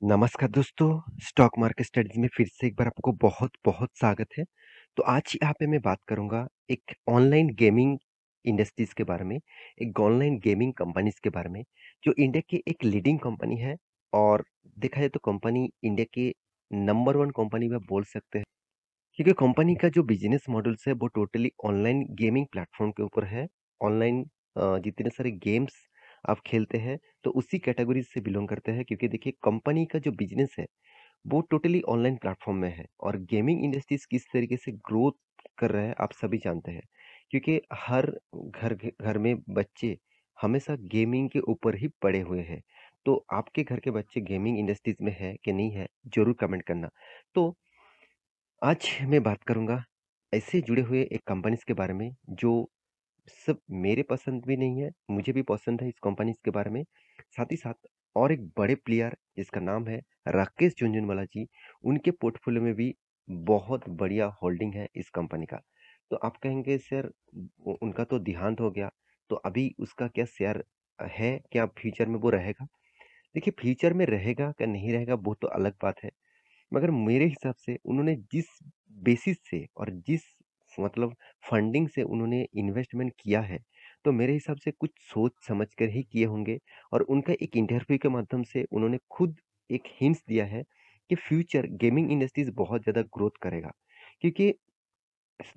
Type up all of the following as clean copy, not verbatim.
नमस्कार दोस्तों, stock market studies में फिर से एक बार आपको बहुत-बहुत स्वागत है। तो आज यहाँ पे मैं बात करूँगा एक ऑनलाइन गेमिंग इंडस्ट्रीज़ के बारे में, एक ऑनलाइन गेमिंग कंपनीज़ के बारे में, जो इंडिया की एक लीडिंग कंपनी है और देखा जाए तो कंपनी इंडिया की नंबर 1 कंपनी में बोल सकते हैं। क्योंकि कंपनी का जो बिज़नेस मॉडल्स है वो टोटली ऑनलाइन गेमिंग प्लेटफ़ॉर्म के ऊपर है। ऑनलाइन जितने सारे गेम्स आप खेलते हैं तो उसी कैटेगरी से बिलॉन्ग करते हैं क्योंकि देखिए कंपनी का जो बिज़नेस है वो टोटली ऑनलाइन प्लेटफ़ॉर्म में है और गेमिंग इंडस्ट्रीज़ किस तरीके से ग्रोथ कर रहा है आप सभी जानते हैं। क्योंकि हर घर में बच्चे हमेशा गेमिंग के ऊपर ही पड़े हुए हैं। तो आपके घर के बच्चे गेमिंग इंडस्ट्रीज़ में है कि नहीं है ज़रूर कमेंट करना। तो आज मैं बात करूँगा ऐसे जुड़े हुए एक कंपनीज़ के बारे में जो सब मेरे पसंद भी नहीं है, मुझे भी पसंद है इस कंपनीज़ के बारे में। साथ ही साथ और एक बड़े प्लेयर जिसका नाम है राकेश झुनझुनवाला जी, उनके पोर्टफोलियो में भी बहुत बढ़िया होल्डिंग है इस कंपनी का। तो आप कहेंगे सर उनका तो देहांत हो गया, तो अभी उसका क्या शेयर है? क्या फ्यूचर में वो रहेगा? देखिए फ्यूचर में रहेगा क्या नहीं रहेगा वो तो अलग बात है। मगर मेरे हिसाब से उन्होंने जिस बेसिस से और जिस मतलब फंडिंग से उन्होंने इन्वेस्टमेंट किया है, तो मेरे हिसाब से कुछ सोच समझ कर ही किए होंगे और उनका एक इंटरव्यू के माध्यम से उन्होंने खुद एक हिंट्स दिया है कि फ्यूचर गेमिंग इंडस्ट्रीज बहुत ज़्यादा ग्रोथ करेगा। क्योंकि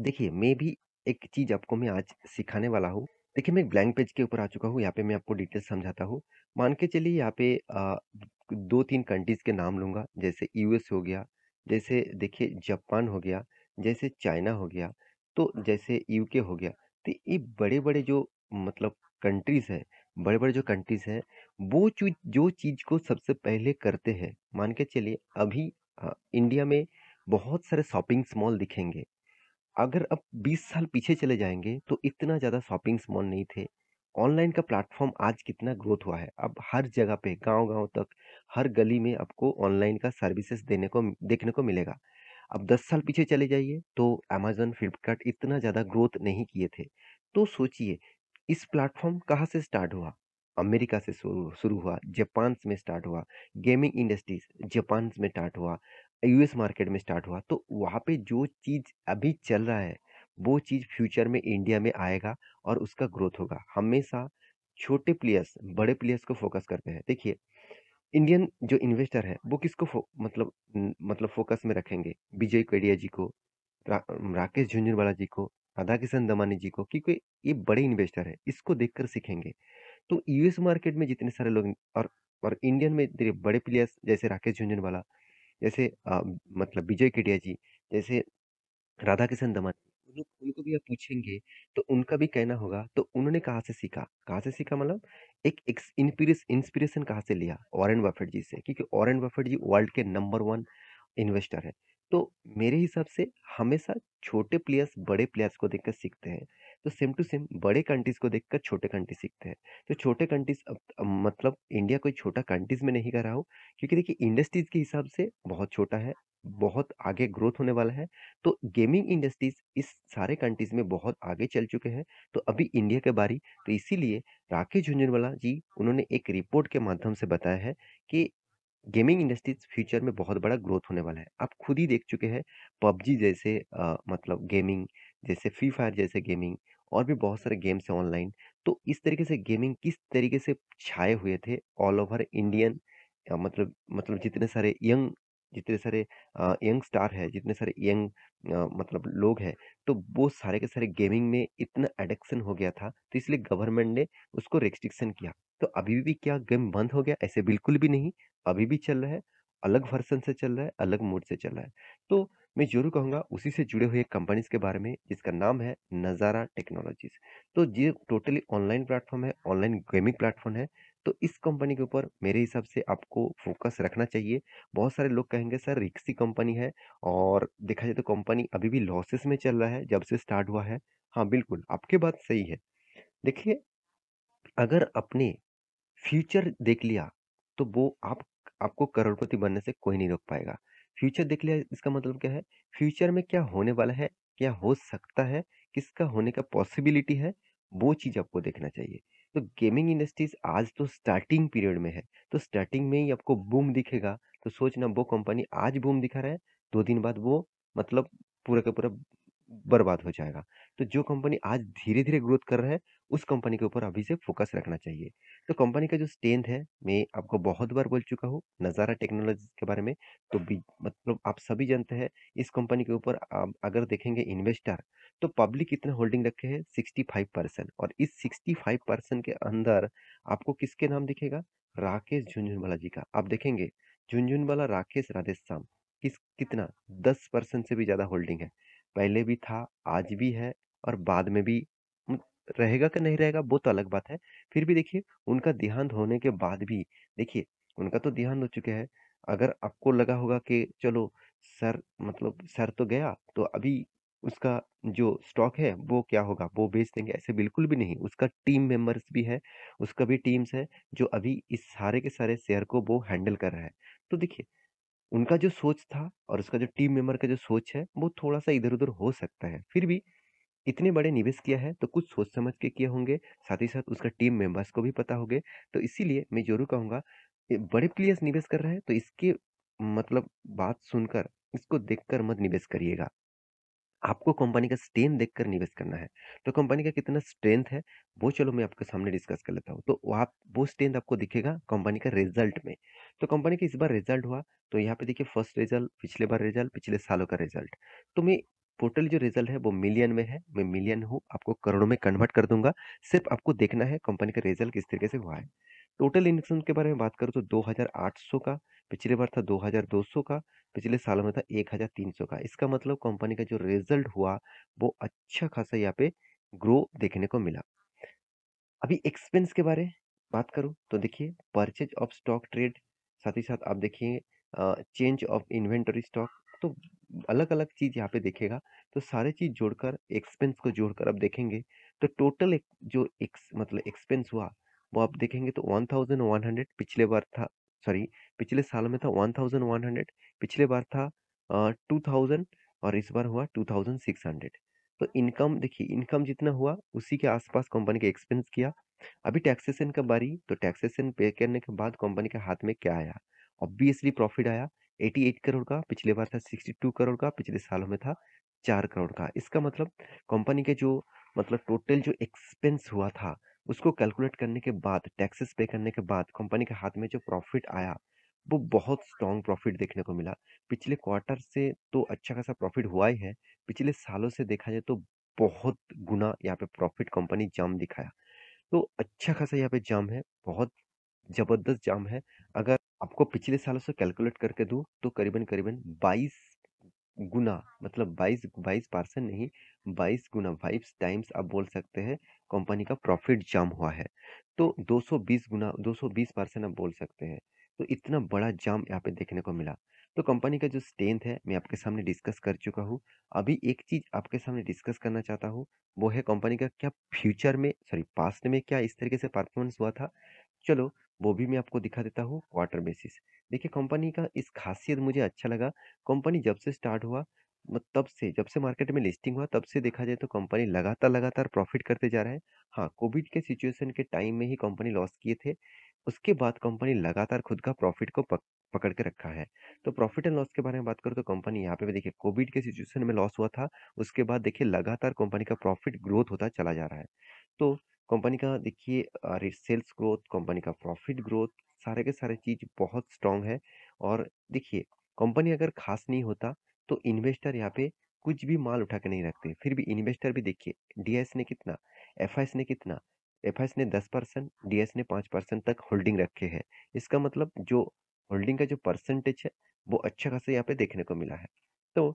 देखिए, मैं भी एक चीज़ आपको मैं आज सिखाने वाला हूँ। देखिए, मैं एक ब्लैंक पेज के ऊपर आ चुका हूँ, यहाँ पे मैं आपको डिटेल समझाता हूँ। मान के चलिए यहाँ पे 2-3 कंट्रीज़ के नाम लूँगा, जैसे यूएस हो गया, जैसे देखिए जापान हो गया, जैसे चाइना हो गया, तो जैसे यूके हो गया। तो ये बड़े-बड़े जो मतलब कंट्रीज़ हैं, बड़े-बड़े जो कंट्रीज़ हैं, वो जो चीज़ को सबसे पहले करते हैं, मान के चलिए अभी इंडिया में बहुत सारे शॉपिंग मॉल दिखेंगे। अगर अब 20 साल पीछे चले जाएँगे, तो इतना ज़्यादा शॉपिंग्स मॉल नहीं थे। ऑनलाइन का प्लेटफ़ॉर्म आज कितना ग्रोथ हुआ है। अब हर जगह पे गाँव-गाँव तक, हर गली में आपको ऑनलाइन का सर्विसेज़ देखने को मिलेगा। अब 10 साल पीछे चले जाइए, तो अमेज़न, फ्लिपकार्ट इतना ज़्यादा ग्रोथ नहीं किए थे। तो सोचिए, इस प्लेटफ़ॉर्म कहाँ से स्टार्ट हुआ? अमेरिका से शुरू शुरू हुआ, जापान में स्टार्ट हुआ, गेमिंग इंडस्ट्रीज़ जापान में स्टार्ट हुआ, यूएस मार्केट में स्टार्ट हुआ। तो वहाँ पे जो चीज़ अभी चल रहा है, वो चीज़ फ्यूचर में इंडिया में आएगा और उसका ग्रोथ होगा। हमेशा छोटे प्लेयर्स, बड़े प्लेयर्स को फ़ोकस करते हैं। देखिए, इंडियन जो इन्वेस्टर है, वो किसको मतलब फ़ोकस में रखेंगे? विजय केडिया जी को, राकेश झुनझुनवाला जी को, राधाकिशन दमानी जी को, क्योंकि ये बड़े इन्वेस्टर हैं, इसको देखकर सीखेंगे। तो यूएस मार्केट में जितने सारे लोग और इंडियन में देखिए बड़े प्लेयर्स जैसे राकेश झुनझुनवाला, जैसे मतलब विजय केडिया जी, जैसे राधाकिशन दमानी, उनको भी आप पूछेंगे तो उनका भी कहना होगा तो उन्होंने कहाँ से सीखा? कहाँ से सीखा मतलब एक इंस्पिरेशन कहाँ से लिया? वॉरेन बफेट जी से, क्योंकि वॉरेन बफेट जी वर्ल्ड के नंबर 1 इन्वेस्टर हैं। तो मेरे हिसाब से हमेशा छोटे प्लेयर्स बड़े प्लेयर्स को देखकर सीखते हैं। तो सेम टू सेम बड़े कंट्रीज़ को देखकर छोटे कंट्री सीखते हैं। तो छोटे कंट्रीज़ अब मतलब इंडिया कोई छोटा कंट्रीज़ में नहीं कह रहा हूँ, क्योंकि देखिए इंडस्ट्रीज़ के हिसाब से बहुत छोटा है, बहुत आगे ग्रोथ होने वाला है। तो गेमिंग इंडस्ट्रीज़ इस सारे कंट्रीज़ में बहुत आगे चल चुके हैं, तो अभी इंडिया की बारी। तो इसीलिए राकेश झुनझुनवाला जी उन्होंने एक रिपोर्ट के माध्यम से बताया है कि गेमिंग इंडस्ट्रीज फ्यूचर में बहुत बड़ा ग्रोथ होने वाला है। आप खुद ही देख चुके हैं पबजी जैसे मतलब गेमिंग, जैसे फ्री फायर जैसे गेमिंग और भी बहुत सारे गेम्स हैं ऑनलाइन। तो इस तरीके से गेमिंग किस तरीके से छाए हुए थे ऑल ओवर इंडियन मतलब जितने सारे यंग स्टार है, जितने सारे यंग मतलब लोग हैं, तो वो सारे के सारे गेमिंग में इतना एडिक्शन हो गया था, तो इसलिए गवर्नमेंट ने उसको रिस्ट्रिक्शन किया। तो अभी भी क्या गेम बंद हो गया? ऐसे बिल्कुल भी नहीं। अभी भी चल रहा है, अलग वर्ज़न से चल रहा है, अलग मोड से चल रहा है। तो मैं ज़रूर कहूँगा उसी से जुड़े हुए कंपनीज़ के बारे में जिसका नाम है नज़ारा टेक्नोलॉजीज़। तो ये टोटली ऑनलाइन प्लेटफ़ॉर्म है, ऑनलाइन गेमिंग प्लेटफ़ॉर्म है। तो इस कंपनी के ऊपर मेरे हिसाब से आपको फ़ोकस रखना चाहिए। बहुत सारे लोग कहेंगे सर रिस्की कंपनी है और देखा जाए तो कंपनी अभी भी लॉसेस में चल रहा है जब से स्टार्ट हुआ है। हाँ, बिल्कुल, आपकी बात सही है। देखिए, अगर अपने फ्यूचर देख लिया, तो वो आपको करोड़पति बनने से कोई नहीं रोक पाएगा। फ्यूचर देख लिया इसका मतलब क्या है? फ्यूचर में क्या होने वाला है, क्या हो सकता है, किसका होने का पॉसिबिलिटी है, वो चीज़ आपको देखना चाहिए। तो गेमिंग इंडस्ट्रीज़ आज तो स्टार्टिंग पीरियड में है, तो स्टार्टिंग में ही आपको बूम दिखेगा, तो सोचना वो कंपनी आज बूम दिखा रहा है, 2 दिन बाद वो मतलब पूरा का पूरा बर्बाद हो जाएगा। तो जो कंपनी आज धीरे-धीरे ग्रोथ कर रहा है, उस कंपनी के ऊपर अभी से फोकस रखना चाहिए। तो कंपनी का जो स्ट्रेंथ है, मैं आपको बहुत बार बोल चुका हूँ, नज़ारा टेक्नोलॉजीज़ के बारे में, तो बी मतलब आप सभी जानते हैं, इस कंपनी के ऊपर आप अगर देखेंगे इन्वेस्टर, तो पब्लिक कितना होल्डिंग रखे हैं 65% और इस 65% के अंदर आपको किसके नाम दिखेगा? राकेश झुनझुनवाला जी का। आप देखेंगे झुनझुनवाला राकेश राधेश्याम कितना 10% से भी ज़्यादा होल्डिंग है। पहले भी था, आज भी है और बाद में भी उम, रहेगा कि नहीं रहेगा वो तो अलग बात है। फिर भी देखिए उनका देहांत होने के बाद भी देखिए उनका तो देहांत हो चुके हैं। अगर आपको लगा होगा कि चलो सर मतलब सर तो गया तो अभी उसका जो स्टॉक है वो क्या होगा? वो बेच देंगे ऐसे बिल्कुल भी नहीं। उसका टीम मेंबर्स भी है, उसका भी टीम्स है जो अभी इस सारे के सारे शेयर को वो हैंडल कर रहा है। तो देखिए उनका जो सोच था और उसका जो टीम मेंबर का जो सोच है वो थोड़ा-सा इधर-उधर हो सकता है। फिर भी इतने बड़े निवेश किया है तो कुछ सोच समझ के किए होंगे, साथ ही साथ उसका टीम मेंबर्स को भी पता होंगे। तो इसीलिए मैं ज़रूर कहूँगा ये बड़े प्लेयर्स निवेश कर रहे हैं तो इसके मतलब बात सुनकर, इसको देखकर मत निवेश करिएगा। आपको कंपनी का स्ट्रेंथ देखकर निवेश करना है। तो कंपनी का कितना स्ट्रेंथ है, वो चलो मैं आपके सामने डिस्कस कर लेता हूँ। तो वो स्ट्रेंथ आपको दिखेगा कंपनी का रिज़ल्ट में। तो कंपनी का इस बार रिज़ल्ट हुआ, तो यहाँ पे देखिए फर्स्ट रिज़ल्ट, पिछले बार रिज़ल्ट, पिछले सालों का रिज़ल्ट। तो मैं टोटल जो रिज़ल्ट है वो मिलियन में है, मैं मिलियन हूँ, आपको करोड़ों में कन्वर्ट कर दूँगा। सिर्फ़ आपको देखना है कंपनी का रिज़ल्ट किस तरीके से हुआ है। टोटल इनकम के बारे में बात करूँ तो 2800 का, पिछली बार था 2200 का, पिछले सालों में था 1300 का। इसका मतलब कंपनी का जो रिजल्ट हुआ वो अच्छा खासा यहाँ पे ग्रो देखने को मिला। अभी एक्सपेंस के बारे बात करूँ तो देखिए परचेज ऑफ स्टॉक ट्रेड, साथ ही साथ आप देखिए चेंज ऑफ इन्वेंटरी स्टॉक, तो अलग-अलग चीज़ यहाँ पे देखेगा। तो सारे चीज़ जोड़कर एक्सपेंस को जोड़कर आप देखेंगे तो टोटल एक जो एक्स मतलब एक्सपेंस हुआ वो आप देखेंगे तो 1100, पिछले बार था सॉरी पिछले साल में था 1100, पिछले बार था 2000 और इस बार हुआ 2600। तो इनकम देखिए इनकम जितना हुआ उसी के आसपास कंपनी के एक्सपेंस किया। अभी टैक्सेशन का बारी, तो टैक्सेशन पे करने के बाद कंपनी के हाथ में क्या आया? ऑब्वियसली प्रॉफिट आया 88 करोड़ का, पिछले बार था 62 करोड़ का, पिछले सालों में था 4 करोड़ का। इसका मतलब कंपनी के जो मतलब टोटल जो एक्सपेंस हुआ था, उसको कैलकुलेट करने के बाद, टैक्सेस पे करने के बाद कंपनी के हाथ में जो प्रॉफिट आया, वो बहुत स्ट्रॉन्ग प्रॉफिट देखने को मिला। पिछले क्वार्टर से तो अच्छा खासा प्रॉफिट हुआ ही है, पिछले सालों से देखा जाए तो बहुत गुना यहाँ पे प्रॉफिट कंपनी जंप दिखाया। तो अच्छा खासा यहाँ पे जंप है, बहुत ज़बरदस्त जंप है। अगर आपको पिछले सालों से कैलकुलेट करके दूँ, तो करीबन-करीबन 22 गुना मतलब 22% नहीं, 22 गुना 22 टाइम्स आप बोल सकते हैं, कंपनी का प्रॉफिट जंप हुआ है। तो 220 गुना 220% आप बोल सकते हैं। तो इतना बड़ा जंप यहाँ पे देखने को मिला। तो कंपनी का जो स्ट्रेंथ है, मैं आपके सामने डिस्कस कर चुका हूँ। अभी एक चीज़ आपके सामने डिस्कस करना चाहता हूँ, वो है कंपनी का क्या फ्यूचर में सॉरी पास्ट में क्या इस तरीके से परफॉर्मेंस हुआ था। चलो, वो भी मैं आपको दिखा देता हूँ क्वार्टर बेसिस। देखिए कंपनी का इस खासियत मुझे अच्छा लगा, कंपनी जब से स्टार्ट हुआ तब से जब से मार्केट में लिस्टिंग हुआ तब से देखा जाए तो कंपनी लगातार प्रॉफिट करते जा रहा है। हाँ, कोविड के सिचुएशन के टाइम में ही कंपनी लॉस किए थे। उसके बाद कंपनी लगातार खुद का प्रॉफिट को पकड़ के रखा है। तो प्रॉफिट एंड लॉस के बारे में बात करूँ तो कंपनी यहाँ पे भी देखिए कोविड के सिचुएशन में लॉस हुआ था, उसके बाद देखिए लगातार कंपनी का प्रॉफिट ग्रोथ होता चला जा रहा है। तो कंपनी का देखिए सेल्स ग्रोथ, कंपनी का प्रॉफिट ग्रोथ, सारे के सारे चीज़ बहुत स्ट्रॉन्ग है। और देखिए कंपनी अगर खास नहीं होता तो इन्वेस्टर यहाँ पे कुछ भी माल उठा के नहीं रखते। फिर भी इन्वेस्टर भी देखिए डीएस ने कितना, एफआईएस ने कितना, एफआईएस ने 10%, डीएस ने 5% तक होल्डिंग रखे हैं। इसका मतलब जो होल्डिंग का जो परसेंटेज है वो अच्छा खासा यहाँ पे देखने को मिला है। तो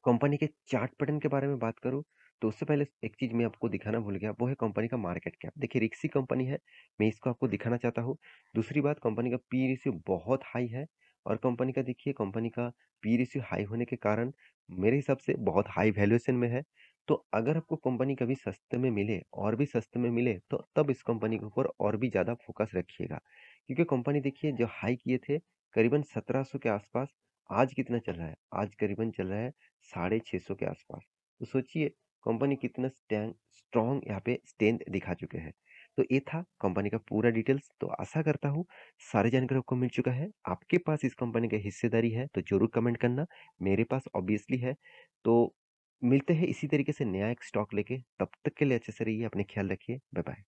कंपनी के चार्ट पैटर्न के बारे में बात करूँ, तो उससे पहले एक चीज़ मैं आपको दिखाना भूल गया, वो है कंपनी का मार्केट कैप। देखिए रिक्सी कंपनी है, मैं इसको आपको दिखाना चाहता हूँ। दूसरी बात कंपनी का पी रेशियो बहुत हाई है और कंपनी का देखिए कंपनी का पी रेशियो हाई होने के कारण मेरे हिसाब से बहुत हाई वैल्यूएशन में है। तो अगर आपको कंपनी कभी सस्ते में मिले और भी सस्ते में मिले, तो तब इस कंपनी के ऊपर और भी ज़्यादा फोकस रखिएगा। क्योंकि कंपनी देखिए जो हाई किए थे, करीबन 1700 के आसपास, आज कितना चल रहा है? आज करीबन चल रहा है 650 के आसपास। तो सोचिए कंपनी कितना स्ट्रॉन्ग यहाँ पे स्ट्रेंथ दिखा चुके हैं। तो ये था कंपनी का पूरा डिटेल्स। तो आशा करता हूँ सारी जानकारी आपको मिल चुका है। आपके पास इस कंपनी का हिस्सेदारी है तो ज़रूर कमेंट करना। मेरे पास ऑब्वियसली है। तो मिलते हैं इसी तरीके से नया एक स्टॉक लेके। तब तक के लिए अच्छे से रहिए, अपने ख्याल रखिए। Bye bye.